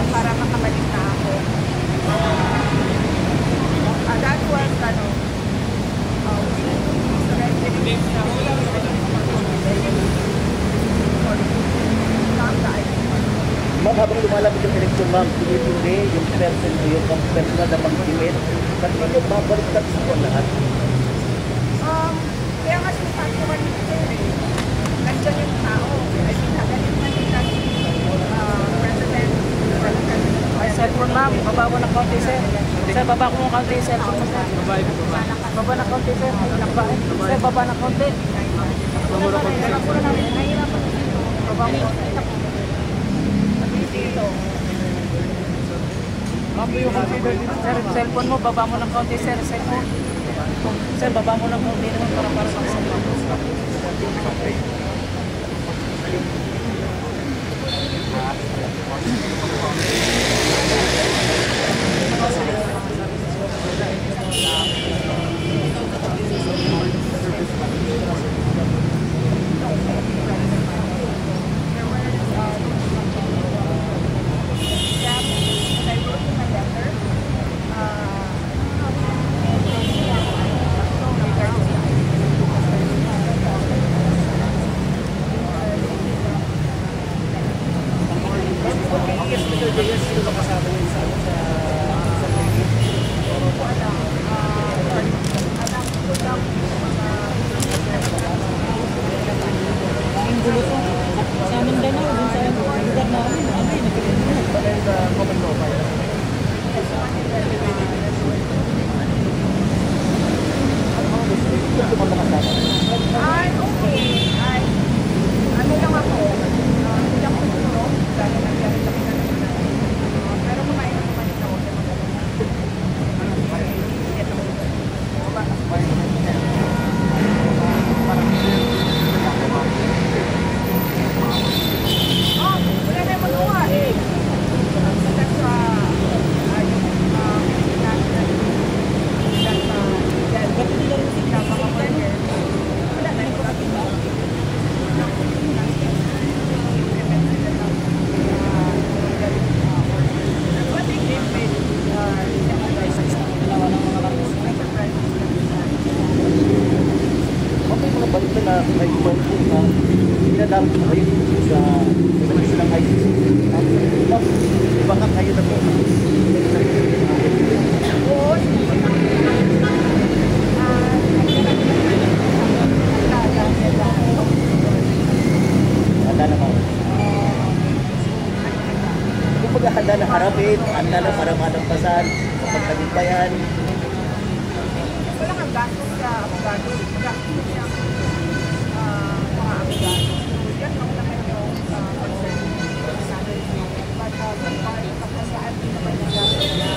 para makabalik na ako. That was, Ma'am, habang lumalapit yung eleksyon, ma'am, hindi yung person o yung personal na pag-imit, sa tingin babaliktad sa po lahat. Kaya nga sabi ko kanina, nandiyan yung tao. I mean, hagaling man nila President. Sir po ma'am, baba mo ng konti sir. Sir, baba ko ng konti sir. Baba ng konti sir. Sir, baba ng konti. Baba mo. Ma'am, yung consider dito. Sir, cellphone mo, baba mo ng konti sir. Cellphone. Sir, baba mo ng konti naman para sa cellphone. Dinadamit na kayo sa ng ICC. Baka kayo na po. Handa na ba? Kung maghahanda na harapin, handa na para malampasan, kapag tagumpayan. Wala kang gastos sa abogado. Gastos siya mga abogado. Yan ang naman yung concern namin. But tapos saan din naman yung gastos na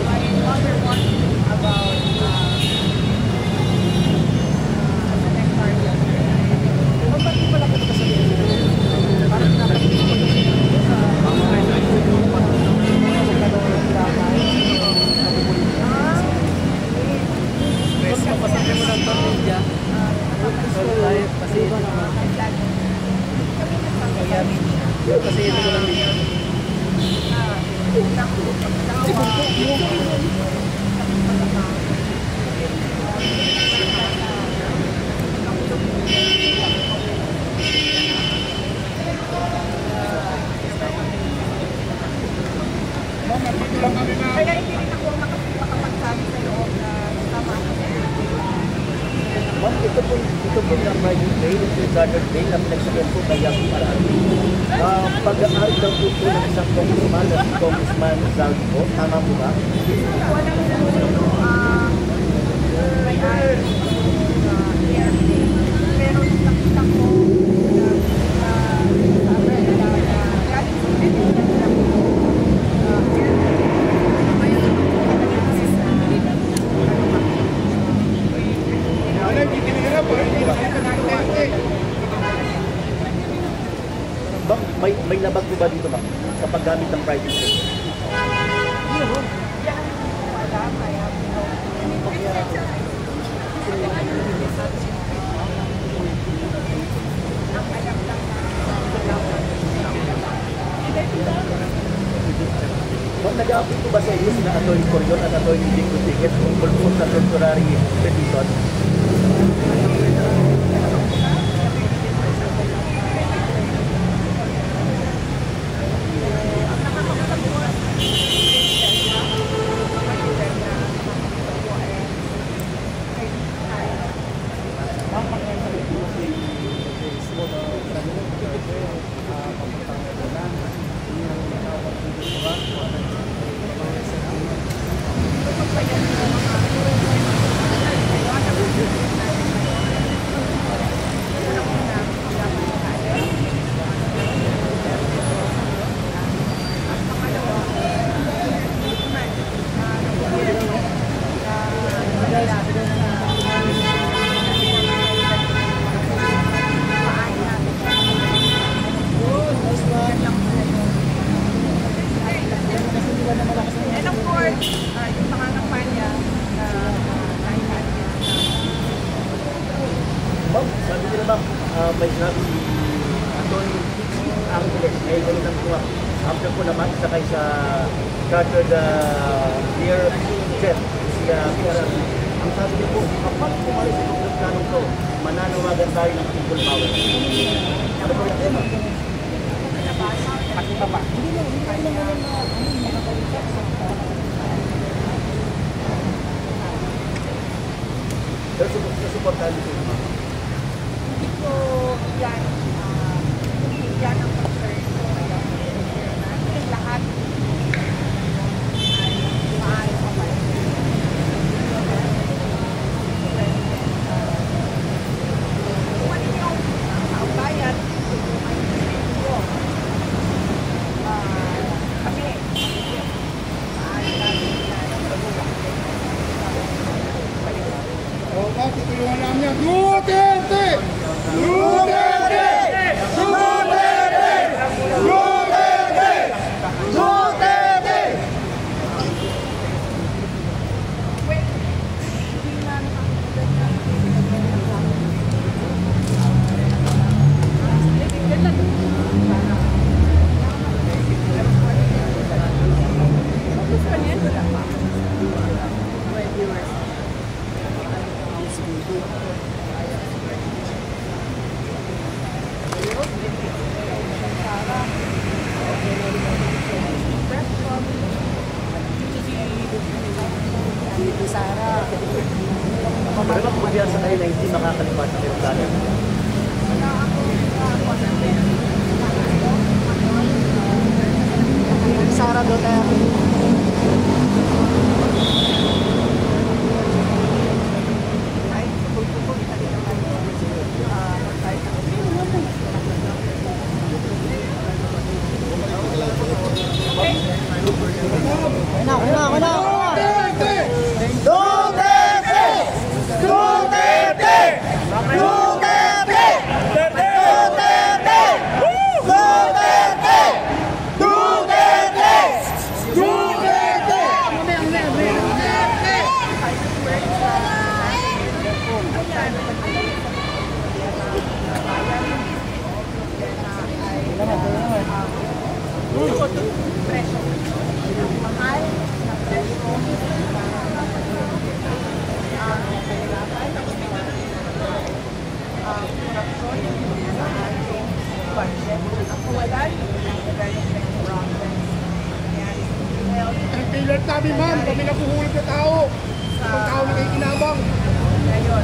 my mother wants about the next party. Ba't di pala kita sabihin? Parang napagin ko kaya hindi rin ako makapagsabi sa loob na tama ako. Ma'am, ito po yung Friday Day, ito yung Saturday na pinagsabihan po kaya Marami. Pag-aaral daw po ng isang congressman na si Congressman Zaldi po, tama po ba? Walang may ay pero nakita ko may labag po ba dito, ma'am, sa paggamit ng private jet? Yan ang wala, kaya po ba sa inyo sila Atty. Corion at Atty. Vic Rodriguez tungkol po sa temporary petition? And of course, yung pangangampanya na Ma'am, sabi nila ma'am, may sinabi si Atty. Angeles, ay ganun po after po naman sakay sa chartered near jet, si PRRD. Ang sabi niya po, kapag pumalis sa programa to, mananawagan tayo ng people power. Ano po yung tema? Pakita pa. Pero susuportahan niyo po ma'am. hindi ko yan yan ang concern ko. Kasi lahat ay maayos pa rin. Kung ano yung kaugbayan, ay ko. Kami, maayos natin yan. Tutulungan namin yan. Duterte! Duterte! Duterte! Duterte! Duterte! Pero kung diyan sa kanila hindi makakalimutan yung tanan. Sara Duterte. Duterte! Duterte! Duterte! Duterte! Duterte! Duterte! Duterte! Presyo. Mahal na presyo. Korupsyon sa ating budget. Ang kawalan ng development progress. Nangyari sa health. Ang tailored namin, ma'am. Kami napuhulog na tao. Ang tao na kayo kinabang. Ngayon,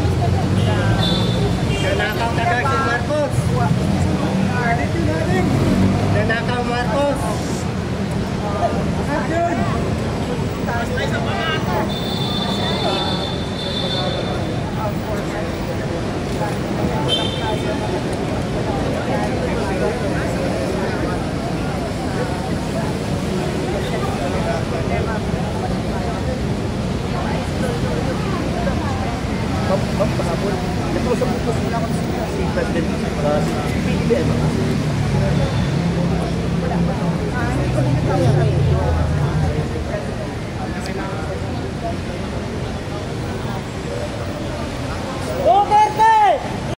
Nanakaw na si Marcos. Nanakaw Marcos. Action! Ma'am, pahapon, nag-usap po sila si President, si PBBM. hindi ko na